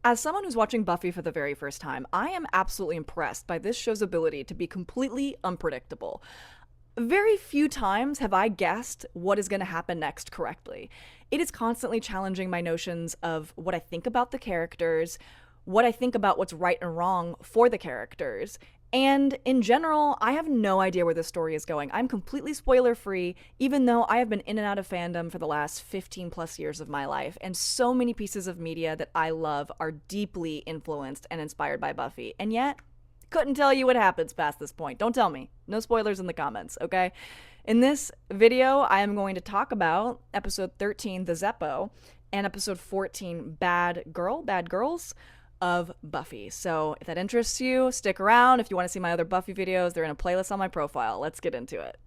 As someone who's watching Buffy for the very first time, I am absolutely impressed by this show's ability to be completely unpredictable. Very few times have I guessed what is going to happen next correctly. It is constantly challenging my notions of what I think about the characters, what I think about what's right and wrong for the characters. And in general, I have no idea where this story is going. I'm completely spoiler free, even though I have been in and out of fandom for the last 15 plus years of my life. And so many pieces of media that I love are deeply influenced and inspired by Buffy. And yet, couldn't tell you what happens past this point. Don't tell me. No spoilers in the comments, okay? In this video, I am going to talk about episode 13, the Zeppo, and episode 14, Bad Girl, Bad Girls of Buffy. So if that interests you, stick around. If you want to see my other Buffy videos, they're in a playlist on my profile. Let's get into it.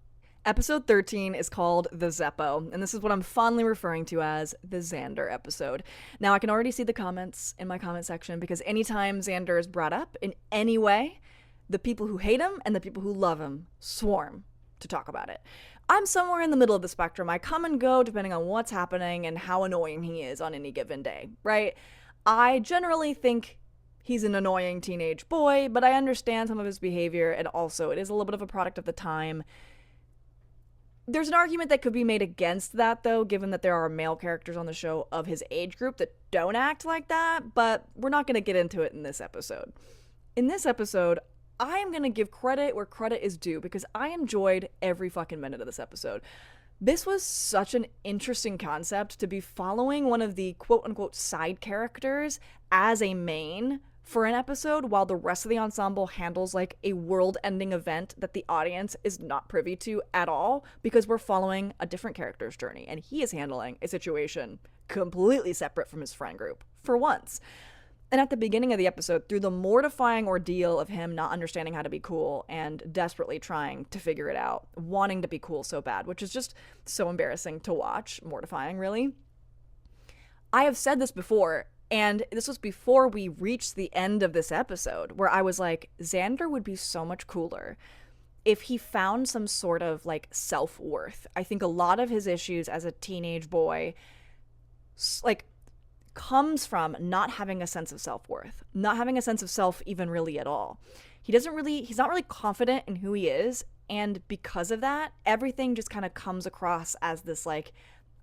Episode 13 is called The Zeppo, and this is what I'm fondly referring to as the Xander episode. Now, I can already see the comments in my comment section because anytime Xander is brought up in any way, the people who hate him and the people who love him swarm to talk about it. I'm somewhere in the middle of the spectrum. I come and go depending on what's happening and how annoying he is on any given day, right? I generally think he's an annoying teenage boy, but I understand some of his behavior, and also it is a little bit of a product of the time. There's an argument that could be made against that, though, given that there are male characters on the show of his age group that don't act like that, but we're not going to get into it in this episode. In this episode, I am going to give credit where credit is due because I enjoyed every fucking minute of this episode. This was such an interesting concept to be following one of the quote-unquote side characters as a main for an episode while the rest of the ensemble handles like a world-ending event that the audience is not privy to at all because we're following a different character's journey and he is handling a situation completely separate from his friend group for once. And at the beginning of the episode, through the mortifying ordeal of him not understanding how to be cool and desperately trying to figure it out, wanting to be cool so bad, which is just so embarrassing to watch, mortifying, really. I have said this before, and this was before we reached the end of this episode, where I was like, Xander would be so much cooler if he found some sort of like self-worth. I think a lot of his issues as a teenage boy, like, comes from not having a sense of self-worth, not having a sense of self even really at all. He's not really confident in who he is, and because of that, everything just kind of comes across as this like,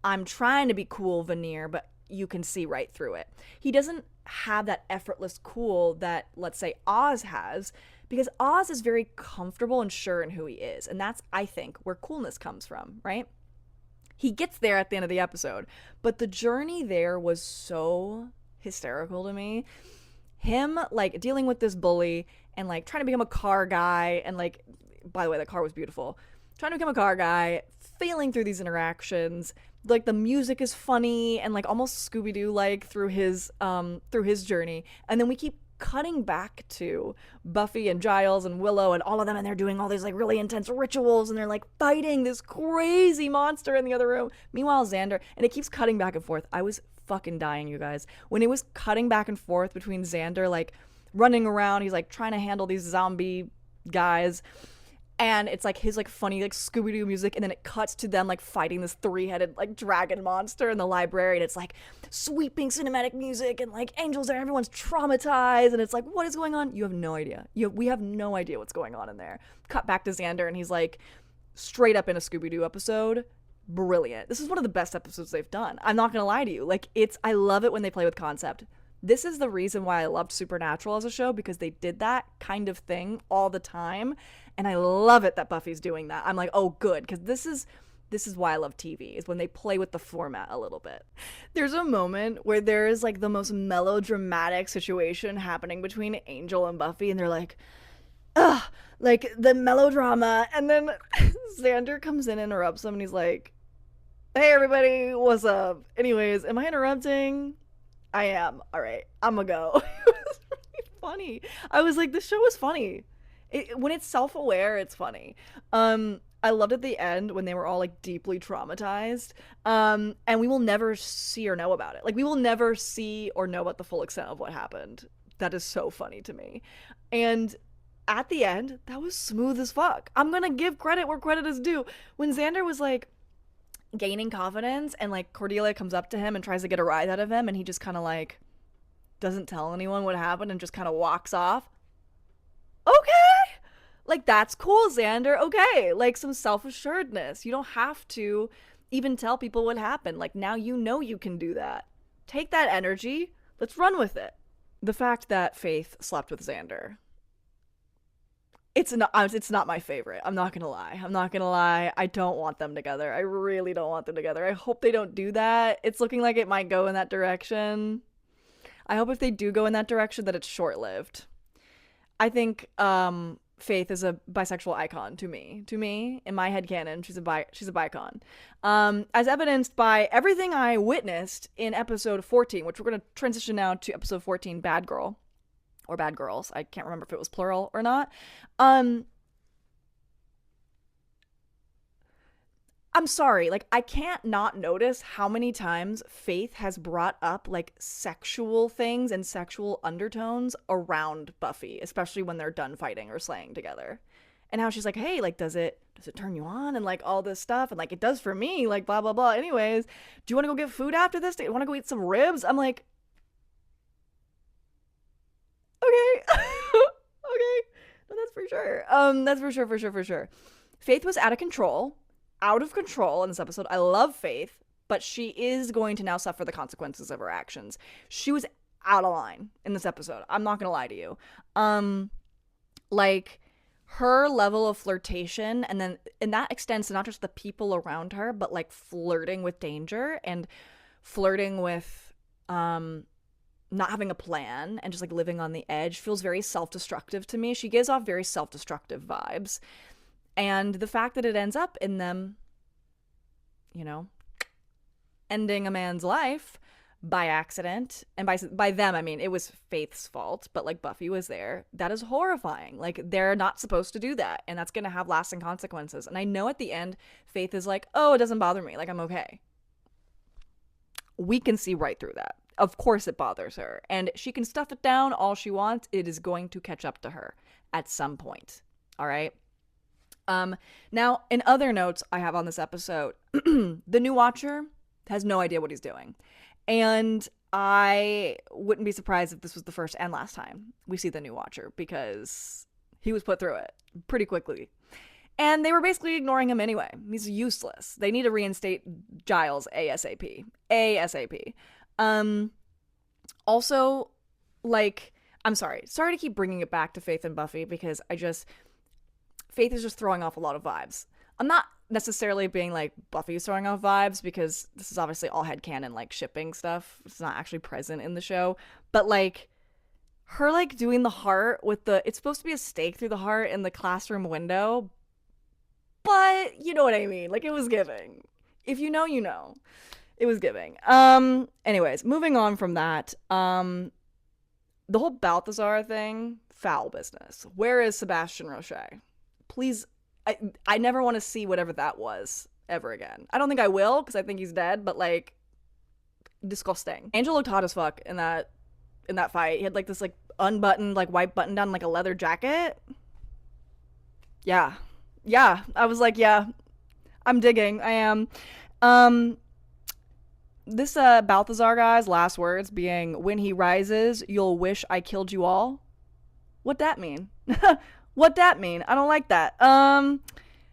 I'm trying to be cool veneer, but you can see right through it. He doesn't have that effortless cool that, let's say, Oz has, because Oz is very comfortable and sure in who he is, and that's, I think, where coolness comes from, right? He gets there at the end of the episode, but the journey there was so hysterical to me. Him like dealing with this bully and like trying to become a car guy, and like, by the way, the car was beautiful. Trying to become a car guy, failing through these interactions. Like the music is funny and like almost Scooby-Doo like through his journey, and then we keep cutting back to Buffy and Giles and Willow and all of them, and they're doing all these like really intense rituals and they're like fighting this crazy monster in the other room. Meanwhile, Xander, and it keeps cutting back and forth. I was fucking dying, you guys. When it was cutting back and forth between Xander like running around, he's like trying to handle these zombie guys, and it's like his like funny like Scooby-Doo music, and then it cuts to them like fighting this three-headed like dragon monster in the library, and it's like sweeping cinematic music and like angels there, everyone's traumatized, and it's like, what is going on? You have no idea. We have no idea what's going on in there. Cut back to Xander, and he's like straight up in a Scooby-Doo episode. Brilliant. This is one of the best episodes they've done. I'm not gonna lie to you. Like, I love it when they play with concept. This is the reason why I loved Supernatural as a show, because they did that kind of thing all the time, and I love it that Buffy's doing that. I'm like, oh, good, because this is why I love TV, is when they play with the format a little bit. There's a moment where there is like the most melodramatic situation happening between Angel and Buffy, and they're like, ugh, like the melodrama, and then Xander comes in and interrupts them, and he's like, hey everybody, what's up? Anyways, am I interrupting? I am. All right, I'm gonna go. It was really funny. I was like, this show is funny. When it's self-aware, it's funny. I loved at the end when they were all like deeply traumatized. And we will never see or know about it. Like, we will never see or know about the full extent of what happened. That is so funny to me. And at the end, that was smooth as fuck. I'm gonna give credit where credit is due. When Xander was like gaining confidence and like Cordelia comes up to him and tries to get a rise out of him, and he just kind of like doesn't tell anyone what happened and just kind of walks off. Okay. Like, that's cool, Xander. Okay. Like, some self assuredness. You don't have to even tell people what happened. Like, now you know you can do that. Take that energy. Let's run with it. The fact that Faith slept with Xander, it's not my favorite. I'm not gonna lie. I don't want them together. I really don't want them together. I hope they don't do that. It's looking like it might go in that direction. I hope if they do go in that direction that it's short lived. I think Faith is a bisexual icon to me. To me, in my headcanon, she's a bicon. As evidenced by everything I witnessed in episode 14, which we're gonna transition now to episode 14, Bad Girl. Or Bad Girls. I can't remember if it was plural or not. I'm sorry, like, I can't not notice how many times Faith has brought up, like, sexual things and sexual undertones around Buffy, especially when they're done fighting or slaying together. And how she's like, hey, like, does it turn you on? And, like, all this stuff. And, like, it does for me, like, blah, blah, blah. Anyways, do you want to go get food after this? Do you want to go eat some ribs? I'm like, okay. Okay. No, that's for sure. That's for sure. Faith was out of control in this episode. I love Faith, but she is going to now suffer the consequences of her actions. She was out of line in this episode. I'm not gonna lie to you. Like, her level of flirtation, and that extends to not just the people around her, but like flirting with danger and flirting with not having a plan and just like living on the edge, feels very self-destructive to me. She gives off very self-destructive vibes. And the fact that it ends up in them, you know, ending a man's life by accident, and by them I mean it was Faith's fault, but like Buffy was there, that is horrifying. Like, they're not supposed to do that, and that's gonna have lasting consequences. And I know at the end Faith is like, oh, it doesn't bother me, like, I'm okay. We can see right through that. Of course it bothers her, and she can stuff it down all she wants. It is going to catch up to her at some point. All right. Now, in other notes I have on this episode, the new Watcher has no idea what he's doing. And I wouldn't be surprised if this was the first and last time we see the new Watcher, because he was put through it pretty quickly. And they were basically ignoring him anyway. He's useless. They need to reinstate Giles ASAP. ASAP. Also, like, I'm sorry to keep bringing it back to Faith and Buffy, because Faith is just throwing off a lot of vibes. I'm not necessarily being like Buffy's throwing off vibes, because this is obviously all headcanon, like shipping stuff. It's not actually present in the show. But like, her like doing the heart with it's supposed to be a stake through the heart in the classroom window. But you know what I mean? Like, it was giving. If you know, you know. It was giving. Anyways, moving on from that. The whole Balthazar thing, foul business. Where is Sebastian Roche? Please, I never want to see whatever that was ever again. I don't think I will, because I think he's dead, but like, disgusting. Angel looked hot as fuck in that fight. He had like this like unbuttoned like white button down like a leather jacket. Yeah. I was like, yeah, I'm digging. I am. This Balthazar guy's last words being, when he rises, you'll wish I killed you all. What that mean? What that mean? I don't like that.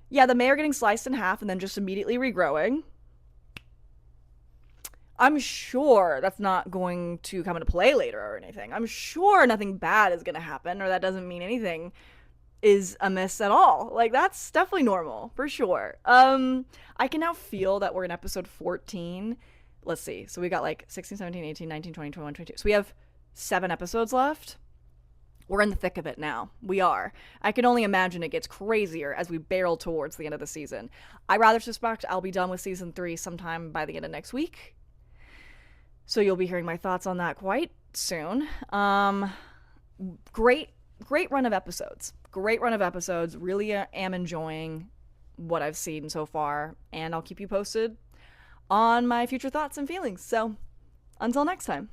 Yeah, the mayor getting sliced in half and then just immediately regrowing. I'm sure that's not going to come into play later or anything. I'm sure nothing bad is going to happen, or that doesn't mean anything is amiss at all. Like, that's definitely normal, for sure. I can now feel that we're in episode 14. Let's see. So we got like 16, 17, 18, 19, 20, 21, 22. So we have 7 episodes left. We're in the thick of it now. We are. I can only imagine it gets crazier as we barrel towards the end of the season. I rather suspect I'll be done with season 3 sometime by the end of next week. So you'll be hearing my thoughts on that quite soon. Great run of episodes. Really am enjoying what I've seen so far, and I'll keep you posted on my future thoughts and feelings. So until next time.